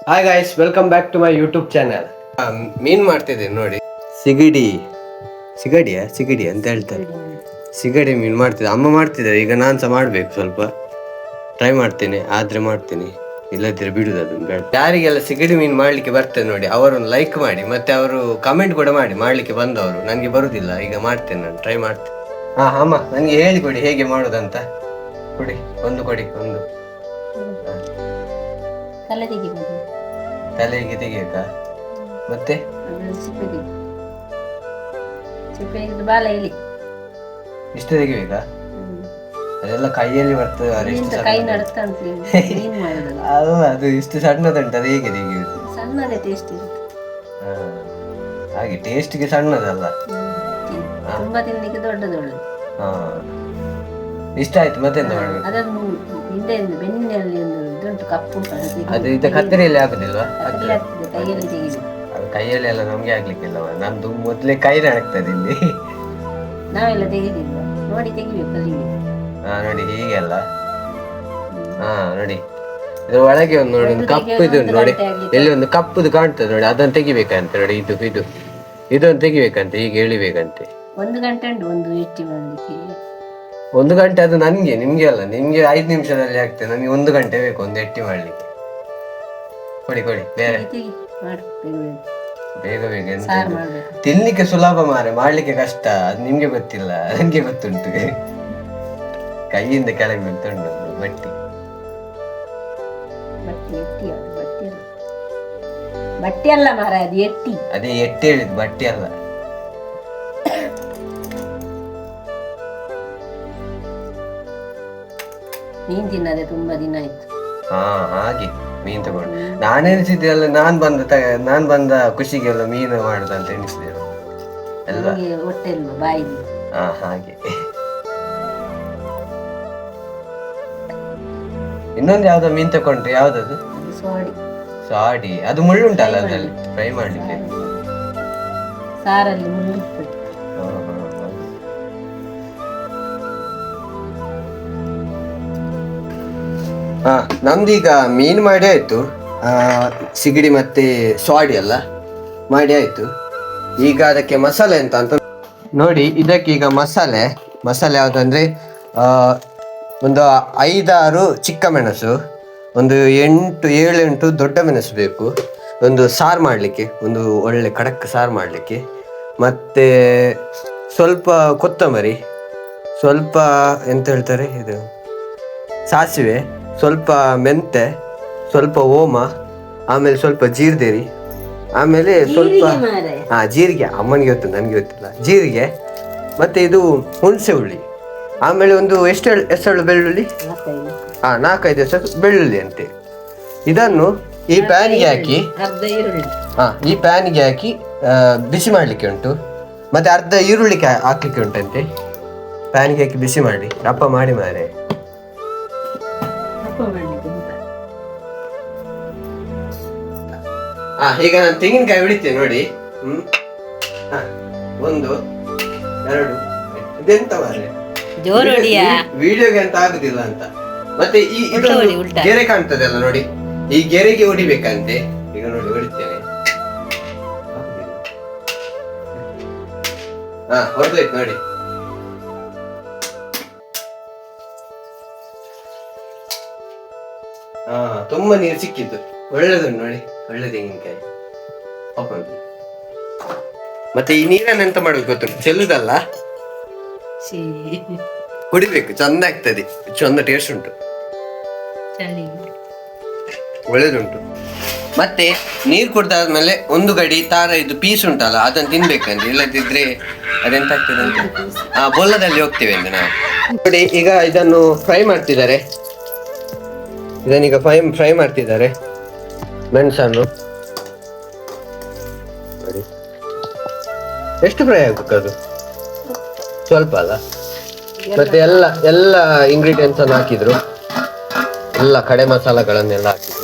Hi guys, welcome back to my YouTube channel. ಮೀನು ಮಾಡ್ತಿದ್ದೀನಿ ನೋಡಿ. ಸಿಗಡಿ ಸಿಗಡಿ ಅಂತ ಹೇಳ್ತಾರೆ. ಸಿಗಡಿ ಮೀನು ಮಾಡ್ತಿದ್ದೆ, ಅಮ್ಮ ಮಾಡ್ತಿದ್ದಾರೆ. ಈಗ ನಾನು ಸಹ ಮಾಡಬೇಕು, ಸ್ವಲ್ಪ ಟ್ರೈ ಮಾಡ್ತೀನಿ. ಆದರೆ ಮಾಡ್ತೀನಿ, ಇಲ್ಲದಿದ್ರೆ ಬಿಡುದು ಅದನ್ನು ಬೇಡ. ಯಾರಿಗೆಲ್ಲ ಸಿಗಡಿ ಮೀನು ಮಾಡಲಿಕ್ಕೆ ಬರ್ತದೆ ನೋಡಿ, ಅವರನ್ನು ಲೈಕ್ ಮಾಡಿ, ಮತ್ತೆ ಅವರು ಕಮೆಂಟ್ ಕೂಡ ಮಾಡಿ. ಮಾಡಲಿಕ್ಕೆ ಬಂದವರು, ನನಗೆ ಬರುವುದಿಲ್ಲ, ಈಗ ಮಾಡ್ತೇನೆ, ನಾನು ಟ್ರೈ ಮಾಡ್ತೇನೆ. ಅಮ್ಮ ನನಗೆ ಹೇಳಿಕೊಡಿ ಹೇಗೆ ಮಾಡೋದಂತ. ಕೊಡಿ ಒಂದು ತಲೆಗೆ ತೆಗಿಯಕ, ಮತ್ತೆ ಇಷ್ಟು ತೆಗಿಬೇಕಾ? ಅದೆಲ್ಲ ಕೈಯಲ್ಲಿ ಬರ್ತದೆ. ಅದು ಇಷ್ಟು ಸಣ್ಣದುಂಟು, ಅದು ಹೇಗೆ ತೆಗಿಯುವುದು? ಹಾಗೆ ಟೇಸ್ಟ್ಗೆ ಸಣ್ಣದಲ್ಲ. ಇಷ್ಟ ಆಯ್ತು, ಮತ್ತೆ ಎಂತ ಮಾಡ್ಬೇಕು? ಅದು ಇದು ಕತ್ತರಿಯಲ್ಲಿ ಆಗುದಿಲ್ವಾ? ಅದು ಕೈಯಲ್ಲಿ ಎಲ್ಲ ನಮ್ಗೆ ಆಗ್ಲಿಕ್ಕಿಲ್ಲವ. ನಂದು ಮೊದ್ಲೇ ಕೈನೇ ಆಗ್ತದೆ ಇಲ್ಲಿ. ನಾವೆಲ್ಲ ತೆಗೆದಿಲ್ಲ, ನೋಡಿ ತೆಗಿಬೇಕು. ನೋಡಿ ಹೀಗೆ ಅಲ್ಲ. ನೋಡಿ ಇದ್ರ ಒಳಗೆ ಒಂದು ನೋಡಿ, ಒಂದು ಕಪ್ಪು ಇದು ನೋಡಿ, ಇಲ್ಲಿ ಒಂದು ಕಪ್ಪುದು ಕಾಣ್ತದೆ ನೋಡಿ, ಅದನ್ನು ತೆಗಿಬೇಕಂತೆ ನೋಡಿ. ಇದನ್ನು ತೆಗಿಬೇಕಂತೆ, ಹೀಗೆ ಎಳಿಬೇಕಂತೆ. 1 ಗಂಟೆ ಉಂಟು ಒಂದು ಎಟ್ಟಿ ಮಾಡ್ಲಿಕ್ಕೆ. 1 ಗಂಟೆ ಅದು ನನಗೆ, ನಿಮ್ಗೆ ಅಲ್ಲ. ನಿಮ್ಗೆ 5 ನಿಮಿಷದಲ್ಲಿ ಆಗ್ತದೆ, ನನಗೆ 1 ಗಂಟೆ ಬೇಕು ಒಂದು ಎಟ್ಟಿ ಮಾಡ್ಲಿಕ್ಕೆ. ಕೊಡಿ ಬೇರೆ ಬೇಗ ತಿನ್ಲಿಕ್ಕೆ ಸುಲಭ ಮಾರೆ, ಮಾಡ್ಲಿಕ್ಕೆ ಕಷ್ಟ. ಅದು ನಿಮ್ಗೆ ಗೊತ್ತಿಲ್ಲ, ನನಗೆ ಗೊತ್ತುಂಟು. ಕೈಯಿಂದ ಕೆಳಗೆ ಬೀಳ್ತುಂಟು ಬಟ್ಟಿ ಅಲ್ಲ ಮಾರ, ಅದು ಎಟ್ಟಿ. ಅದೇ ಎಟ್ಟಿ ಹೇಳಿದ್ದು, ಬಟ್ಟಿ ಅಲ್ಲ. ಮೀನ್ ತಿನ್ನದೆ ತುಂಬಾ ದಿನ ಆಯ್ತು. ಹಾಗೆ ಮೀನ್ ತಗೊಂಡು ನಾನು ಎನಿಸಿದ್ದೆ ಅಲ್ಲ, ನಾನ್ ಬಂದ ಖುಷಿಗೆಲ್ಲ ಮೀನು ಮಾಡುದಂತ ಎನಿಸಿದೆ ಎಲ್ಲ. ಹೊಟ್ಟೆ ಇಲ್ವಾ ಬಾಯಿ? ಹಾಗೆ. ಇನ್ನೊಂದು ಯಾವ್ದೋ ಮೀನ್ ತಕೊಂಡ್ರಿ, ಯಾವ್ದದು? ಸಾಡಿ. ಅದು ಮುಳ್ಳುಂಟಲ್ಲ ಅದ್ರಲ್ಲಿ ಫ್ರೈ ಮಾಡ್ಲಿಕ್ಕೆ? ಸಾರಲ್ಲಿ ಮುಳ್ಳು. ನಮ್ದೀಗ ಮೀನು ಮಾಡಿ ಆಯ್ತು. ಸಿಗಡಿ ಮತ್ತೆ ಸ್ವಾಡಿ ಎಲ್ಲ ಮಾಡಿ ಆಯ್ತು. ಈಗ ಅದಕ್ಕೆ ಮಸಾಲೆ ಅಂತ ನೋಡಿ. ಇದಕ್ಕೆ ಈಗ ಮಸಾಲೆ ಯಾವುದಂದ್ರೆ, ಒಂದು 5-6 ಚಿಕ್ಕ ಮೆಣಸು, ಒಂದು 7-8 ದೊಡ್ಡ ಮೆಣಸು ಬೇಕು. ಒಂದು ಸಾರು ಮಾಡಲಿಕ್ಕೆ, ಒಂದು ಒಳ್ಳೆ ಖಡಕ್ ಸಾರು ಮಾಡಲಿಕ್ಕೆ. ಮತ್ತು ಸ್ವಲ್ಪ ಕೊತ್ತಂಬರಿ, ಸ್ವಲ್ಪ ಎಂತ ಹೇಳ್ತಾರೆ ಇದು, ಸಾಸಿವೆ, ಸ್ವಲ್ಪ ಮೆಂತೆ, ಸ್ವಲ್ಪ ಓಮ, ಆಮೇಲೆ ಸ್ವಲ್ಪ ಜೀರಿಗೆ, ಆಮೇಲೆ ಸ್ವಲ್ಪ ಜೀರಿಗೆ. ಅಮ್ಮನಿಗೆ ಗೊತ್ತು, ನನಗೆ ಗೊತ್ತಿಲ್ಲ. ಜೀರಿಗೆ, ಮತ್ತೆ ಇದು ಹುಣಸೆ ಹುಳಿ, ಆಮೇಲೆ ಒಂದು ಎಷ್ಟು ಬೆಳ್ಳುಳ್ಳಿ, 4-5 ಹೆಸರು ಬೆಳ್ಳುಳ್ಳಿ ಅಂತೆ. ಇದನ್ನು ಈ ಪ್ಯಾನಿಗೆ ಹಾಕಿ, ಬಿಸಿ ಮಾಡಲಿಕ್ಕೆ ಉಂಟು. ಮತ್ತೆ ಅರ್ಧ ಈರುಳ್ಳಿ ಹಾಕ್ಲಿಕ್ಕೆ ಉಂಟಂತೆ. ಪ್ಯಾನಿಗೆ ಹಾಕಿ ಬಿಸಿ ಮಾಡಿ ರಪ್ಪ ಮಾಡಿ ಮಾರೆ. ಈಗ ನಾನು ತೆಂಗಿನಕಾಯಿ ಹೊಡಿತೇನೆ ನೋಡಿ. 1 2 ಇದೆಂತ ಮಾರೆ, ವಿಡಿಯೋಗೆ ಅಂತ ಆಗುದಿಲ್ಲ ಅಂತ. ಮತ್ತೆ ಈ ಗೆರೆ ಕಾಣ್ತದೆ ಅಲ್ಲ ನೋಡಿ, ಈ ಗೆರೆಗೆ ಹೊಡಿಬೇಕಂತೆ. ಈಗ ನೋಡಿ ಹೊಡಿತೇನೆ. ಹೊಡೆದೈತೆ ನೋಡಿ. ತುಂಬಾ ನೀರು ಸಿಕ್ಕಿತ್ತು, ಒಳ್ಳೆದುಂಟು ನೋಡಿ, ಒಳ್ಳೆ ತೆಂಗಿನಕಾಯಿ. ಮತ್ತೆ ಈ ನೀರನ್ನು ಎಂತ ಮಾಡ್ಬೇಕು ಗೊತ್ತುಂಟು? ಚೆಲ್ಲುದಲ್ಲ, ಕುಡಿಬೇಕು. ಚಂದ ಆಗ್ತದೆ, ಚಂದ ಟೇಸ್ಟ್ ಉಂಟು, ಒಳ್ಳೇದುಂಟು. ಮತ್ತೆ ನೀರು ಕುಡ್ದಾದ್ಮೇಲೆ 1 ಗಡಿ ತಾರ ಇದು ಪೀಸ್ ಉಂಟಲ್ಲ, ಅದನ್ನು ತಿನ್ಬೇಕಂದ್ರೆ. ಇಲ್ಲದಿದ್ರೆ ಅದೆಂತ ಆಗ್ತದೆ ಅಂತ ಬೊಲ್ಲದಲ್ಲಿ ಹೋಗ್ತೇವೆ ಅಂದ್ರೆ ನಾವು. ನೋಡಿ ಈಗ ಇದನ್ನು ಫ್ರೈ ಮಾಡ್ತಿದ್ದಾರೆ. ಇದನ್ನೀಗ ಫ್ರೈ ಮಾಡ್ತಿದ್ದಾರೆ ಮೆಣಸನ್ನು. ನೋಡಿ ಎಷ್ಟು ಫ್ರೈ ಆಗ್ಬೇಕು, ಅದು ಸ್ವಲ್ಪ ಅಲ್ಲ. ಮತ್ತೆ ಎಲ್ಲ ಇಂಗ್ರೀಡಿಯೆಂಟ್ಸ್ ಅನ್ನು ಹಾಕಿದ್ರು, ಎಲ್ಲ ಕಡೆ ಮಸಾಲೆಗಳನ್ನೆಲ್ಲ ಹಾಕಿದ್ರು.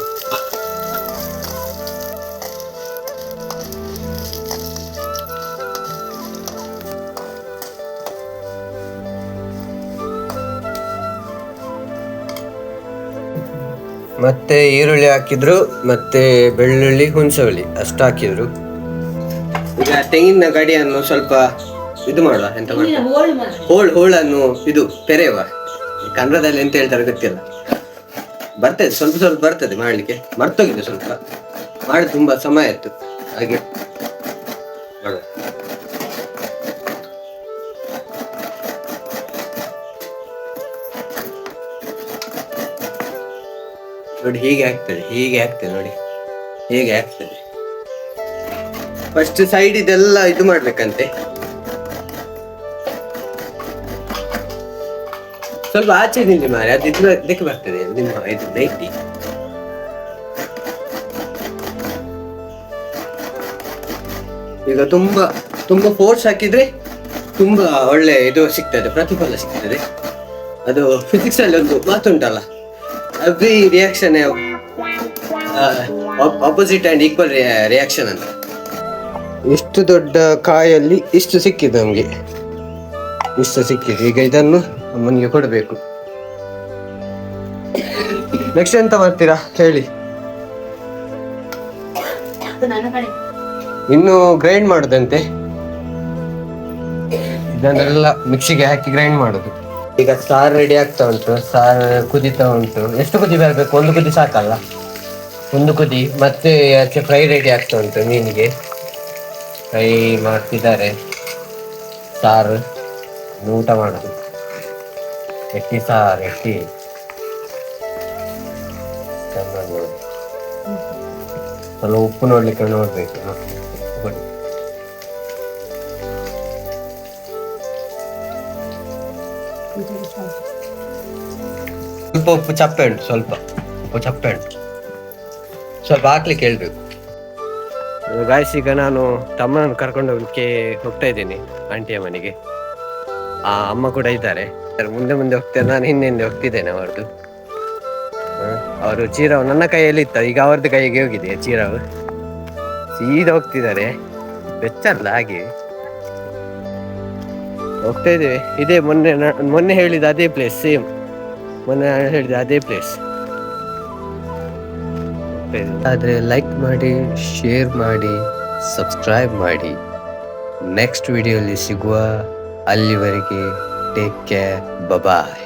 ಮತ್ತೆ ಈರುಳ್ಳಿ ಹಾಕಿದ್ರು, ಮತ್ತೆ ಬೆಳ್ಳುಳ್ಳಿ ಹುಣಸೆ ಅಷ್ಟು ಹಾಕಿದ್ರು. ಈಗ ತೆಂಗಿನ ಗಡಿಯನ್ನು ಸ್ವಲ್ಪ ಇದು ಮಾಡುವ, ಎಂತ ಮಾಡುವ, ಹೋಳನ್ನು ಇದು ಪೆರೆಯುವ. ಕನ್ನಡದಲ್ಲಿ ಎಂತ ಹೇಳ್ತಾರೆ ಗೊತ್ತಿಲ್ಲ, ಬರ್ತದೆ ಸ್ವಲ್ಪ ಸ್ವಲ್ಪ ಬರ್ತದೆ ಮಾಡ್ಲಿಕ್ಕೆ, ಮರ್ತೋಗಿದೆ ಸ್ವಲ್ಪ, ಮಾಡಿ ತುಂಬಾ ಸಮಯ ಆಯ್ತು ಹಾಗೆ ಮಾಡುವ. ನೋಡಿ ಹೀಗೆ ಆಗ್ತದೆ ನೋಡಿ, ಹೇಗೆ ಆಗ್ತದೆ. ಫಸ್ಟ್ ಸೈಡ್ ಇದೆಲ್ಲ ಇದು ಮಾಡ್ಬೇಕಂತೆ, ಸ್ವಲ್ಪ ಆಚೆ ನಿಲ್ಲಿ ಮಾರೆ, ಅದು ಇದಕ್ಕೆ ಬರ್ತದೆ ನಿಮ್ಮ ಇದು ನೈಟಿ. ಈಗ ತುಂಬಾ ತುಂಬಾ ಫೋರ್ಸ್ ಹಾಕಿದ್ರೆ ತುಂಬಾ ಒಳ್ಳೆ ಇದು ಸಿಗ್ತದೆ, ಪ್ರತಿಫಲ ಸಿಗ್ತದೆ. ಅದು ಫಿಸಿಕ್ಸ್ ಅಲ್ಲಿ ಒಂದು ಮಾತುಂಟಲ್ಲ, every reaction opposite and equal reaction ಅಂತ. ಇಷ್ಟು ದೊಡ್ಡ ಕಾಯಲ್ಲಿ ಇಷ್ಟು ಸಿಕ್ಕಿದೆ ನಮ್ಗೆ, ಇಷ್ಟು ಸಿಕ್ಕಿದೆ. ಈಗ ಇದನ್ನು ಅಮ್ಮನಿಗೆ ಕೊಡಬೇಕು. ನೆಕ್ಸ್ಟ್ ಎಂತ ಮಾಡ್ತೀರಾ ಹೇಳಿ? ಇನ್ನು ಗ್ರೈಂಡ್ ಮಾಡುದಂತೆ, ಇದನ್ನೆಲ್ಲ ಮಿಕ್ಸಿಗೆ ಹಾಕಿ ಗ್ರೈಂಡ್ ಮಾಡುದು. ಈಗ ಸಾರು ರೆಡಿ ಆಗ್ತಾ ಉಂಟು, ಸಾರು ಕುದಿತಾ ಉಂಟು. ಎಷ್ಟು ಕುದಿ ಬರಬೇಕು? ಒಂದು ಕುದಿ ಸಾಕಲ್ಲ, ಒಂದು ಕುದಿ. ಮತ್ತೆ ಆಚೆ ಫ್ರೈ ರೆಡಿ ಆಗ್ತಾ ಉಂಟು, ಮೀನಿಗೆ ಫ್ರೈ ಮಾಡ್ತಿದ್ದಾರೆ. ಸಾರು ಊಟ ಮಾಡೋದು, ಎಟ್ಟಿ ಸಾರು, ಎಟ್ಟಿ ಚೆನ್ನಾಗಿ ನೋಡಿ. ಸ್ವಲ್ಪ ಉಪ್ಪು ನೋಡ್ಲಿಕ್ಕೆ ನೋಡ್ಬೇಕು. ಸ್ವಲ್ಪ ಉಪ್ಪು ಚಪ್ಪೆ ಉಂಟು, ಸ್ವಲ್ಪ ಉಪ್ಪು ಚಪ್ಪೆ ಉಂಟು, ಸ್ವಲ್ಪ ಹಾಕ್ಲಿಕ್ಕೆ ಹೇಳ್ಬೇಕು. ಗಾಯ್ಸ್, ಈಗ ನಾನು ತಮ್ಮನನ್ನು ಕರ್ಕೊಂಡು ಹೋಗ್ಲಿಕ್ಕೆ ಹೋಗ್ತಾ ಇದ್ದೀನಿ ಆಂಟಿಯ ಮನೆಗೆ. ಅಮ್ಮ ಕೂಡ ಇದ್ದಾರೆ, ಮುಂದೆ ಮುಂದೆ ಹೋಗ್ತಾರೆ, ನಾನು ಹಿಂದೆ ಹೋಗ್ತಿದ್ದೇನೆ. ಅವ್ರದ್ದು ಅವರು ಚೀರಾವು ನನ್ನ ಕೈಯಲ್ಲಿ ಇತ್ತು, ಈಗ ಅವ್ರದ್ದು ಕೈಗೆ ಹೋಗಿದೆ ಚೀರಾವು. ಸೀದಾ ಹೋಗ್ತಿದ್ದಾರೆ, ಬೆಚ್ಚಲ್ಲ ಹಾಗೆ ಹೋಗ್ತಾ ಇದ್ದೇವೆ. ಇದೇ ಮೊನ್ನೆ ಹೇಳಿದ ಅದೇ ಪ್ಲೇಸ್, ಸೇಮ್ ಮೊನ್ನೆ ಹೇಳಿದ ಅದೇ ಪ್ಲೇಸ್. ಆದರೆ ಲೈಕ್ ಮಾಡಿ, ಶೇರ್ ಮಾಡಿ, ಸಬ್ಸ್ಕ್ರೈಬ್ ಮಾಡಿ. ನೆಕ್ಸ್ಟ್ ವಿಡಿಯೋಲಿ ಸಿಗುವ. ಅಲ್ಲಿವರೆಗೆ ಟೇಕ್ ಕೇರ್, ಬಾಯ್.